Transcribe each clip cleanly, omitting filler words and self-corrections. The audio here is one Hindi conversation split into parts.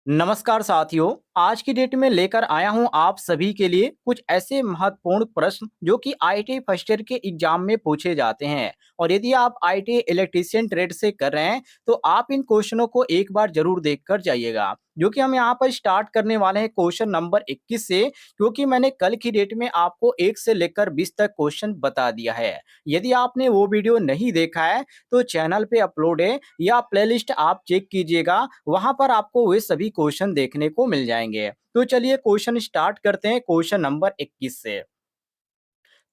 नमस्कार साथियों। आज की डेट में लेकर आया हूं आप सभी के लिए कुछ ऐसे महत्वपूर्ण प्रश्न जो कि आईटी फर्स्ट ईयर के एग्जाम में पूछे जाते हैं। और यदि आप आईटी इलेक्ट्रीशियन ट्रेड से कर रहे हैं तो आप इन क्वेश्चनों को एक बार जरूर देख कर जाइएगा। जो कि हम यहाँ पर स्टार्ट करने वाले हैं क्वेश्चन नंबर 21 से, क्योंकि मैंने कल की डेट में आपको 1 से लेकर 20 तक क्वेश्चन बता दिया है। यदि आपने वो वीडियो नहीं देखा है तो चैनल पे अपलोड है या प्लेलिस्ट आप चेक कीजिएगा, वहां पर आपको वे सभी क्वेश्चन देखने को मिल जाएंगे। तो चलिए क्वेश्चन स्टार्ट करते हैं क्वेश्चन नंबर 21 से।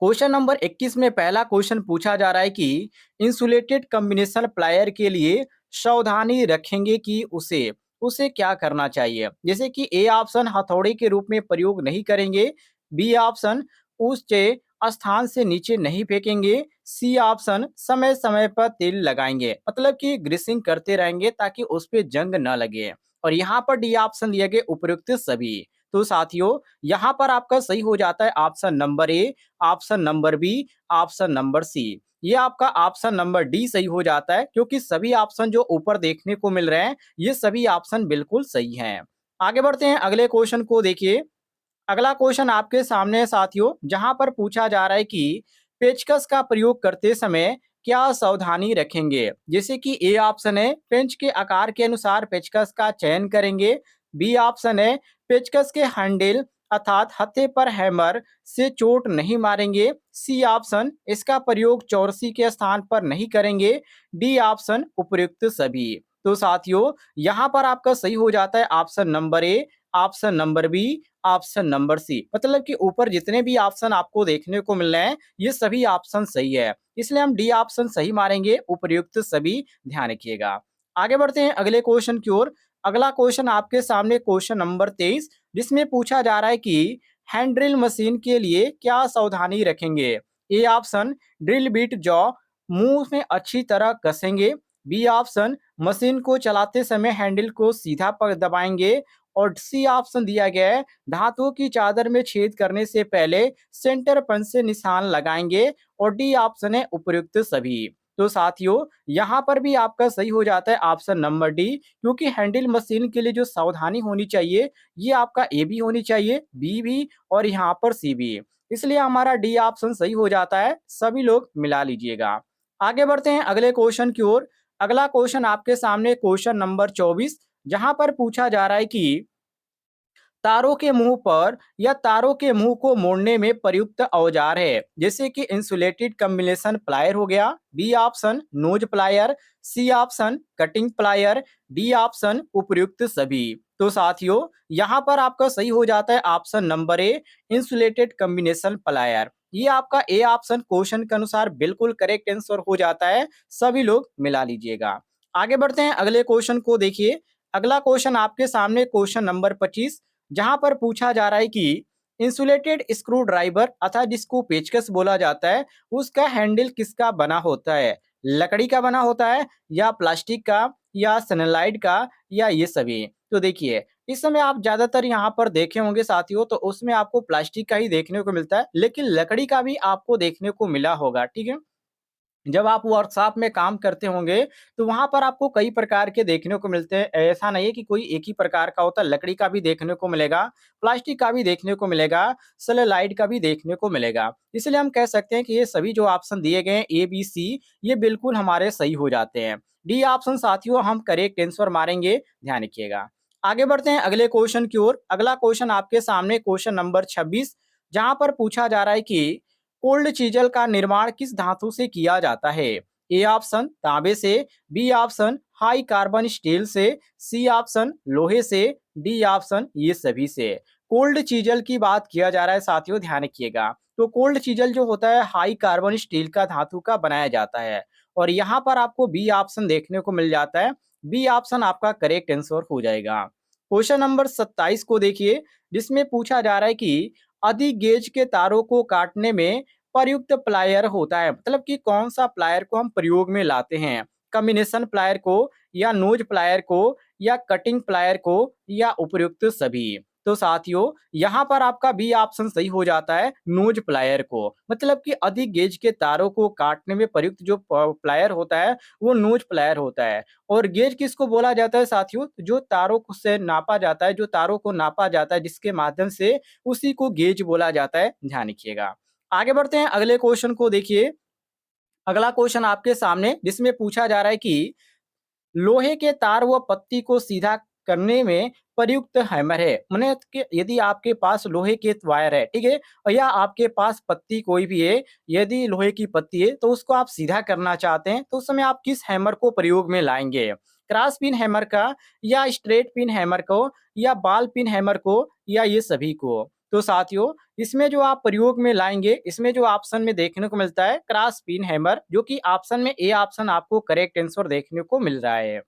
क्वेश्चन नंबर 21 में पहला क्वेश्चन पूछा जा रहा है कि इंसुलेटेड कॉम्बिनेशन प्लायर के लिए सावधानी रखेंगे कि उसे उसे क्या करना चाहिए। जैसे कि ए ऑप्शन हथौड़े के रूप में प्रयोग नहीं करेंगे, बी ऑप्शन ऊंचे स्थान से नीचे नहीं फेंकेंगे, सी ऑप्शन समय समय पर तेल लगाएंगे, मतलब कि ग्रीसिंग करते रहेंगे ताकि उस पे जंग न लगे। और यहाँ पर डी ऑप्शन दिया गया उपयुक्त सभी। तो साथियों, यहाँ पर आपका सही हो जाता है option number A, option number B, option number C. ये आपका ऑप्शन नंबर डी सही हो जाता है, क्योंकि सभी ऑप्शन जो ऊपर देखने को मिल रहे हैं ये सभी ऑप्शन बिल्कुल सही हैं। आगे बढ़ते हैं अगले क्वेश्चन को देखिए। अगला क्वेश्चन आपके सामने है साथियों, जहां पर पूछा जा रहा है कि पेचकस का प्रयोग करते समय क्या सावधानी रखेंगे। जैसे कि ए ऑप्शन है पेंच के आकार के अनुसार पेचकस का चयन करेंगे, बी ऑप्शन है पेचकस के हैंडल अर्थात हत्थे पर हैमर से चोट नहीं मारेंगे, सी ऑप्शन इसका प्रयोग चौरसी के स्थान पर नहीं करेंगे, डी ऑप्शन उपयुक्त सभी। तो साथियों, यहाँ पर आपका सही हो जाता है option number A, option number B, option number C. मतलब कि ऊपर जितने भी ऑप्शन आपको देखने को मिल रहे हैं ये सभी ऑप्शन सही है, इसलिए हम डी ऑप्शन सही मारेंगे, उपयुक्त सभी। ध्यान रखिएगा। आगे बढ़ते हैं अगले क्वेश्चन की ओर। अगला क्वेश्चन आपके सामने क्वेश्चन नंबर 23, जिसमें पूछा जा रहा है कि हैंड ड्रिल मशीन के लिए क्या सावधानी रखेंगे। A option drill bit jaw मुंह में अच्छी तरह कसेंगे, बी ऑप्शन मशीन को चलाते समय हैंडल को सीधा पर दबाएंगे, और सी ऑप्शन दिया गया है धातु की चादर में छेद करने से पहले सेंटर पंच से निशान लगाएंगे, और डी ऑप्शन है उपयुक्त सभी। तो साथियों, यहाँ पर भी आपका सही हो जाता है ऑप्शन नंबर डी, क्योंकि हैंडल मशीन के लिए जो सावधानी होनी चाहिए ये आपका ए भी होनी चाहिए, बी भी, और यहाँ पर सी भी। इसलिए हमारा डी ऑप्शन सही हो जाता है, सभी लोग मिला लीजिएगा। आगे बढ़ते हैं अगले क्वेश्चन की ओर। अगला क्वेश्चन आपके सामने क्वेश्चन नंबर 24, जहां पर पूछा जा रहा है कि तारों के मुंह पर या तारों के मुंह को मोड़ने में प्रयुक्त औजार है। जैसे कि इंसुलेटेड कॉम्बिनेशन प्लायर हो गया, B option nose plier, C option cutting plier, D option उपयुक्त सभी। तो साथियों, यहाँ पर आपका सही हो जाता है ऑप्शन नंबर ए, इंसुलेटेड कॉम्बिनेशन प्लायर। ये आपका ए ऑप्शन क्वेश्चन के अनुसार बिल्कुल करेक्ट आंसर हो जाता है, सभी लोग मिला लीजिएगा। आगे बढ़ते हैं अगले क्वेश्चन को देखिए। अगला क्वेश्चन आपके सामने क्वेश्चन नंबर 25, जहां पर पूछा जा रहा है कि इंसुलेटेड स्क्रू ड्राइवर अर्थात जिसको पेचकस बोला जाता है, उसका हैंडल किसका बना होता है। लकड़ी का बना होता है, या प्लास्टिक का, या सनलाइट का, या ये सभी। तो देखिए, इस समय आप ज्यादातर यहाँ पर देखे होंगे साथियों, तो उसमें आपको प्लास्टिक का ही देखने को मिलता है, लेकिन लकड़ी का भी आपको देखने को मिला होगा। ठीक है, जब आप वर्कशॉप में काम करते होंगे तो वहां पर आपको कई प्रकार के देखने को मिलते हैं। ऐसा नहीं है कि कोई एक ही प्रकार का होता है, लकड़ी का भी देखने को मिलेगा, प्लास्टिक का भी देखने को मिलेगा, सेलुलाइड का भी देखने को मिलेगा। इसलिए हम कह सकते हैं कि ये सभी जो ऑप्शन दिए गए हैं ए बी सी, ये बिल्कुल हमारे सही हो जाते हैं। डी ऑप्शन साथियों हम करेक्ट आंसर मारेंगे, ध्यान रखिएगा। आगे बढ़ते हैं अगले क्वेश्चन की ओर। अगला क्वेश्चन आपके सामने क्वेश्चन नंबर 26, जहां पर पूछा जा रहा है कि कोल्ड चीजल का निर्माण किस धातु से किया जाता है। ए ऑप्शन तांबे से, B option high carbon steel से, सी ऑप्शन लोहे से, डी ऑप्शन ये सभी से। कोल्ड चीजल की बात किया जा रहा है साथियों, ध्यान रखिएगा। तो कोल्ड चीजल जो होता है हाई कार्बन स्टील का धातु का बनाया जाता है, और यहाँ पर आपको बी ऑप्शन देखने को मिल जाता है। बी ऑप्शन आपका करेक्ट आंसर हो जाएगा। क्वेश्चन नंबर 27 को देखिए, जिसमें पूछा जा रहा है कि अधिक गेज के तारों को काटने में प्रयुक्त प्लायर होता है, मतलब कि कौन सा प्लायर को हम प्रयोग में लाते हैं। कॉम्बिनेशन प्लायर को, या नोज प्लायर को, या कटिंग प्लायर को, या उपयुक्त सभी। तो साथियों यहाँ पर आपका बी ऑप्शन सही हो जाता है, नोज प्लायर को। मतलब कि अधिक गेज के तारों को काटने में प्रयुक्त जो प्लायर होता है वो नोज प्लायर होता है। और गेज किसको बोला जाता है साथियों? जो तारों को से नापा जाता है, जो तारों को नापा जाता है जिसके माध्यम से, उसी को गेज बोला जाता है। ध्यान रखिएगा। आगे बढ़ते हैं अगले क्वेश्चन को देखिए। अगला क्वेश्चन आपके सामने जिसमें पूछा जा रहा है कि लोहे के तार व पत्ती को सीधा करने में प्रयुक्त हैमर है। माने कि यदि आपके पास लोहे के वायर है, ठीक है, और या आपके पास पत्ती कोई भी है, यदि लोहे की पत्ती है तो उसको आप सीधा करना चाहते हैं तो उस समय आप किस हैमर को प्रयोग में लाएंगे? क्रॉस पिन हैमर का, या स्ट्रेट पिन हैमर को, या बॉल पिन हैमर को, या ये सभी को? तो साथियों इसमें जो आप प्रयोग में लाएंगे, इसमें जो ऑप्शन में देखने को मिलता है क्रॉस पिन हैमर, जो कि ऑप्शन में ए ऑप्शन आपको करेक्ट आंसर देखने को मिल रहा है।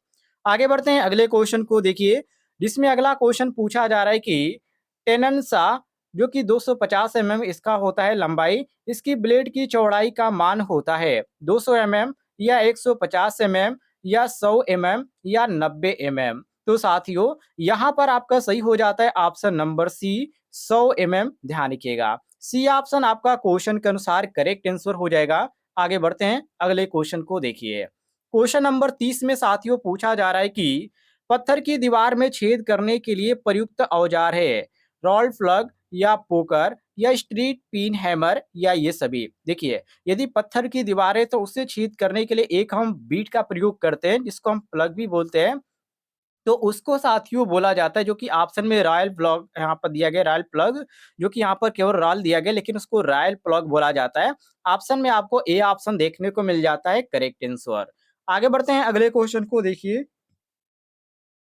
आगे बढ़ते हैं अगले क्वेश्चन को देखिए, जिसमें अगला क्वेश्चन पूछा जा रहा है कि टेननसा, जो कि 250 इसका होता है लंबाई, इसकी ब्लेड की चौड़ाई का मान होता है 200 या 150 या 100 या 90 तो साथियों यहाँ पर आपका सही हो जाता है ऑप्शन नंबर सी, 100 ध्यान रखिएगा। सी ऑप्शन आपका क्वेश्चन के अनुसार करेक्ट आंसर हो जाएगा। आगे बढ़ते हैं अगले क्वेश्चन को देखिए। क्वेश्चन नंबर 30 में साथियों पूछा जा रहा है कि पत्थर की दीवार में छेद करने के लिए प्रयुक्त औजार है रोल प्लग, या पोकर, या स्ट्रीट पिन हैमर, या ये सभी? देखिए यदि पत्थर की दीवार है तो उसे छेद करने के लिए एक हम बीट का प्रयोग करते हैं जिसको हम प्लग भी बोलते हैं, तो उसको साथियों बोला जाता है, जो कि ऑप्शन में रॉयल प्लग यहाँ पर दिया गया, रॉयल प्लग, जो कि यहाँ पर केवल रॉयल दिया गया लेकिन उसको रॉयल प्लग बोला जाता है। ऑप्शन में आपको ए ऑप्शन देखने को मिल जाता है करेक्ट आंसर। आगे बढ़ते हैं अगले क्वेश्चन को देखिए।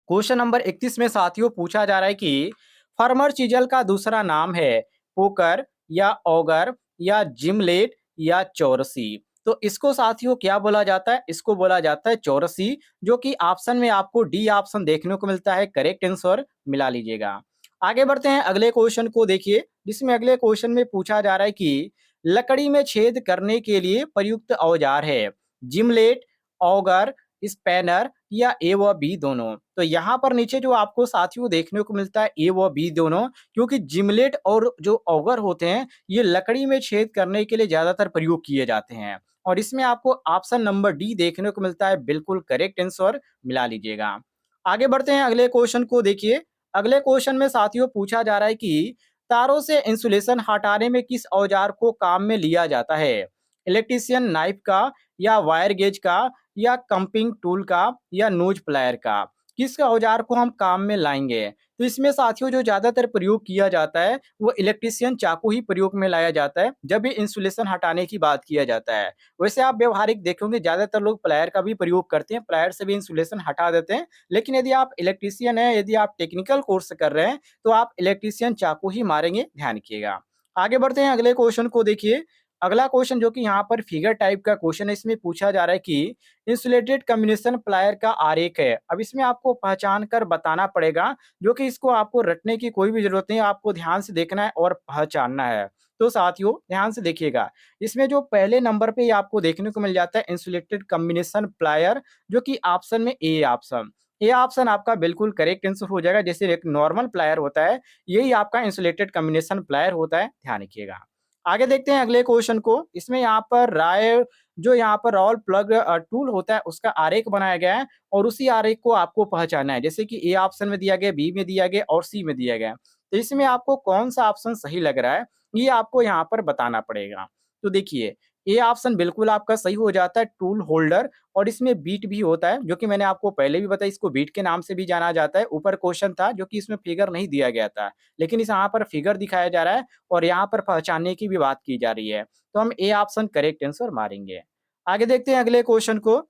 क्वेश्चन नंबर 31 में साथियों पूछा जा रहा है कि फर्मर चीजल का दूसरा नाम है पोकर, या ऑगर, या जिमलेट, या चौरसी? तो इसको साथियों क्या बोला जाता है? इसको बोला जाता है चौरसी, जो कि ऑप्शन में आपको डी ऑप्शन देखने को मिलता है करेक्ट आंसर, मिला लीजिएगा। आगे बढ़ते हैं अगले क्वेश्चन को देखिए, जिसमें अगले क्वेश्चन में पूछा जा रहा है कि लकड़ी में छेद करने के लिए प्रयुक्त औजार है जिमलेट, ऑगर, स्पैनर, या ए व बी दोनों? तो यहाँ पर नीचे जो आपको साथियों देखने को मिलता है ए व बी दोनों, क्योंकि जिमलेट और जो ऑगर होते हैं ये लकड़ी में छेद करने के लिए ज्यादातर प्रयोग किए जाते हैं, और इसमें आपको ऑप्शन नंबर डी देखने को मिलता है बिल्कुल करेक्ट आंसर, मिला लीजिएगा। आगे बढ़ते हैं अगले क्वेश्चन को देखिए। अगले क्वेश्चन में साथियों पूछा जा रहा है कि तारों से इंसुलेशन हटाने में किस औजार को काम में लिया जाता है? इलेक्ट्रीशियन नाइफ का, या वायर गेज का, या कंपिंग टूल का, या नोज प्लायर का? किस औजार को हम काम में लाएंगे? तो इसमें साथियों जो ज्यादातर प्रयोग किया जाता है वो इलेक्ट्रीशियन चाकू ही प्रयोग में लाया जाता है जब भी इंसुलेशन हटाने की बात किया जाता है। वैसे आप व्यवहारिक देखेंगे ज्यादातर लोग प्लायर का भी प्रयोग करते हैं, प्लायर से भी इंसुलेशन हटा देते हैं, लेकिन यदि आप इलेक्ट्रीशियन है, यदि आप टेक्निकल कोर्स कर रहे हैं तो आप इलेक्ट्रीशियन चाकू ही मारेंगे, ध्यान रखिएगा। आगे बढ़ते हैं अगले क्वेश्चन को देखिए। अगला क्वेश्चन जो कि यहाँ पर फिगर टाइप का क्वेश्चन है, इसमें पूछा जा रहा है कि इंसुलेटेड कम्युनिकेशन प्लायर का आरेख है। अब इसमें आपको पहचान कर बताना पड़ेगा, जो कि इसको आपको रटने की कोई भी जरूरत नहीं है, आपको ध्यान से देखना है और पहचानना है। तो साथियों ध्यान से देखिएगा, इसमें जो पहले नंबर पे ये आपको देखने को मिल जाता है इंसुलेटेड कम्युनिकेशन प्लायर, जो कि ऑप्शन में ए ऑप्शन, ये ऑप्शन आपका बिल्कुल करेक्ट आंसर हो जाएगा। जैसे एक नॉर्मल प्लायर होता है, यही आपका इंसुलेटेड कम्युनिकेशन प्लायर होता है, ध्यान रखिएगा। आगे देखते हैं अगले क्वेश्चन को। इसमें यहाँ पर राय जो यहाँ पर राउल प्लग टूल होता है उसका आरेख बनाया गया है, और उसी आरेख को आपको पहचानना है। जैसे कि ए ऑप्शन में दिया गया, बी में दिया गया और सी में दिया गया, तो इसमें आपको कौन सा ऑप्शन सही लग रहा है ये आपको यहाँ पर बताना पड़ेगा। तो देखिए ए ऑप्शन बिल्कुल आपका सही हो जाता है, टूल होल्डर, और इसमें बीट भी होता है, जो कि मैंने आपको पहले भी बताया, इसको बीट के नाम से भी जाना जाता है। ऊपर क्वेश्चन था जो कि इसमें फिगर नहीं दिया गया था, लेकिन इस यहाँ पर फिगर दिखाया जा रहा है और यहाँ पर पहचानने की भी बात की जा रही है, तो हम ए ऑप्शन करेक्ट आंसर मारेंगे। आगे देखते हैं अगले क्वेश्चन को।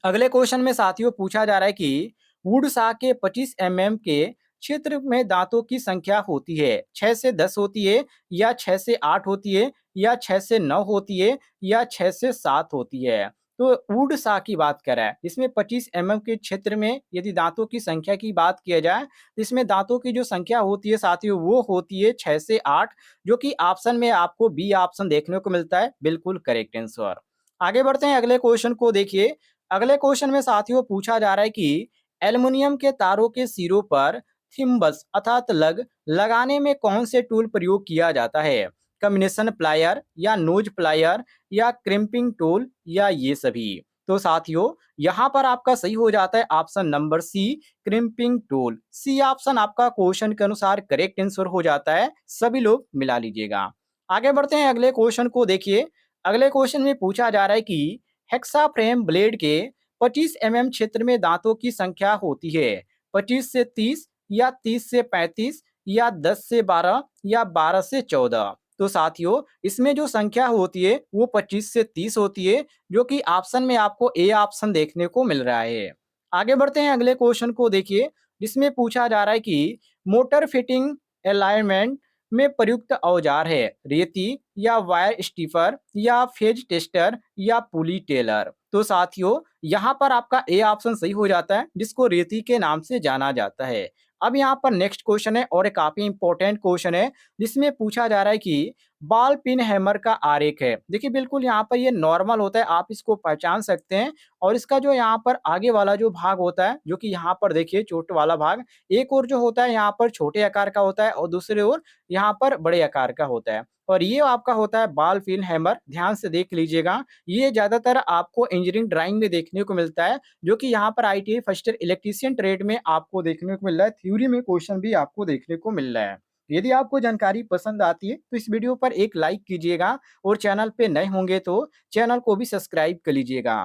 अगले क्वेश्चन में साथियों पूछा जा रहा है कि वुड सॉ के 25 के क्षेत्र में दांतों की संख्या होती है 6 से 10 होती है, या 6 से 8 होती है, या 6 से 9 होती है, या 6 से 7 होती है? तो वुड सॉ की बात करें, इसमें 25 के क्षेत्र में यदि दांतों की संख्या की बात किया जाए तो इसमें दांतों की जो संख्या होती है साथियों वो होती है 6 से 8, जो कि ऑप्शन में आपको बी ऑप्शन देखने को मिलता है, बिल्कुल करेक्ट आंसर। आगे बढ़ते हैं अगले क्वेश्चन को देखिए। अगले क्वेश्चन में साथियों पूछा जा रहा है कि एल्युमिनियम के तारों के सिरों पर थिम्बस अर्थात लगाने में कौन से टूल प्रयोग किया जाता है? कम्बिनेशन प्लायर या नोज प्लायर या क्रिम्पिंग टूल या ये सभी? तो साथियों, यहाँ पर आपका सही हो जाता है option number C, crimping tool. C option आपका क्वेश्चन के अनुसार करेक्ट आंसर हो जाता है। सभी लोग मिला लीजिएगा। आगे बढ़ते हैं अगले क्वेश्चन को देखिए। अगले क्वेश्चन में पूछा जा रहा है कि हेक्सा फ्रेम ब्लेड के 25 क्षेत्र में दांतों की संख्या होती है। 25 से 30 या 30 से 35 या 10 से 12 या 12 से 14? तो साथियों, इसमें जो संख्या होती है वो 25 से 30 होती है, जो कि ऑप्शन में आपको ए ऑप्शन देखने को मिल रहा है। आगे बढ़ते हैं अगले क्वेश्चन को देखिए, जिसमें पूछा जा रहा है कि मोटर फिटिंग अलाइनमेंट में प्रयुक्त औजार है रेती या वायर स्टीफर या फेज टेस्टर या पुली टेलर? तो साथियों, यहाँ पर आपका ए ऑप्शन सही हो जाता है, जिसको रेती के नाम से जाना जाता है। अब यहाँ पर नेक्स्ट क्वेश्चन है और एक काफी इंपॉर्टेंट क्वेश्चन है, जिसमें पूछा जा रहा है कि बॉल पिन हैमर का आरेख है। देखिए बिल्कुल यहाँ पर ये नॉर्मल होता है, आप इसको पहचान सकते हैं। और इसका जो यहाँ पर आगे वाला जो भाग होता है, जो कि यहाँ पर देखिए चोट वाला भाग, एक और जो होता है यहाँ पर छोटे आकार का होता है और दूसरे ओर यहाँ पर बड़े आकार का होता है। और ये आपका होता है बॉल पिन हैमर। ध्यान से देख लीजिएगा, ये ज्यादातर आपको इंजीनियरिंग ड्राइंग में देखने को मिलता है, जो कि यहाँ पर ITI first year electrician trade में आपको देखने को मिल रहा है। थ्योरी में क्वेश्चन भी आपको देखने को मिल रहा है। यदि आपको जानकारी पसंद आती है तो इस वीडियो पर एक लाइक कीजिएगा और चैनल पे नए होंगे तो चैनल को भी सब्सक्राइब कर लीजिएगा।